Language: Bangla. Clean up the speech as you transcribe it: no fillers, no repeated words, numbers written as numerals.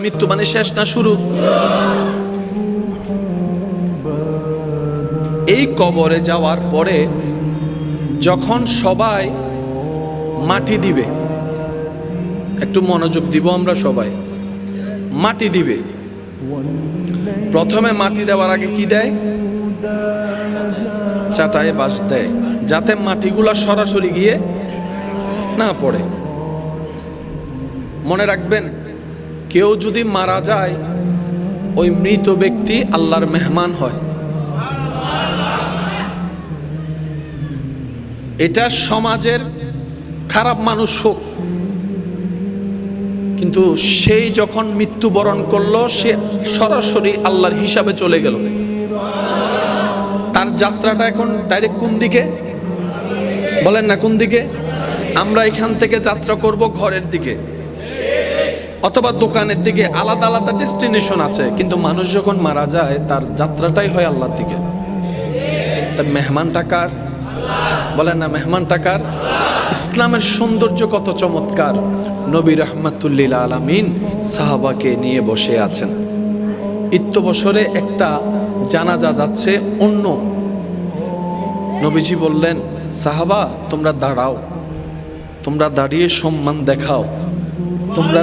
মৃত্যু মানে শেষ না শুরু। এই কবরে যাওয়ার পরে যখন সবাই মাটি দিবে, একটু মনোযোগ দিব, আমরা সবাই মাটি দিবে। প্রথমে মাটি দেওয়ার আগে কি দেয়? চাটায় বাঁশ দেয়, যাতে মাটিগুলা সরাসরি গিয়ে না পড়ে। মনে রাখবেন, কেউ যদি মারা যায়, ওই মৃত ব্যক্তি আল্লাহর মেহমান হয়। এটা সমাজের খারাপ মানুষ হোক, কিন্তু সেই যখন মৃত্যুবরণ করলো, সে সরাসরি আল্লাহর হিসাবে চলে গেল। তার যাত্রাটা এখন ডাইরেক্ট কোন দিকে বলেন না? কোন দিকে? আমরা এখান থেকে যাত্রা করব ঘরের দিকে অথবা দোকানের দিকে, আলাদা আলাদা ডেস্টিনেশন আছে, কিন্তু মানুষ যখন মারা যায় তার যাত্রাটাই হয় আল্লাহর দিকে। তার মেহমানটা কার? বলেন না, মেহমানটা কার? ইসলামের সৌন্দর্য কত চমৎকার! নবী রাহমাতুল্লিল আলামিন সাহাবাকে নিয়ে বসে আছেন। বছরে একটা জানাজা যাচ্ছে অন্য। নবীজি বললেন, সাহাবা তোমরা দাঁড়াও, তোমরা দাঁড়িয়ে সম্মান দেখাও, তোমরা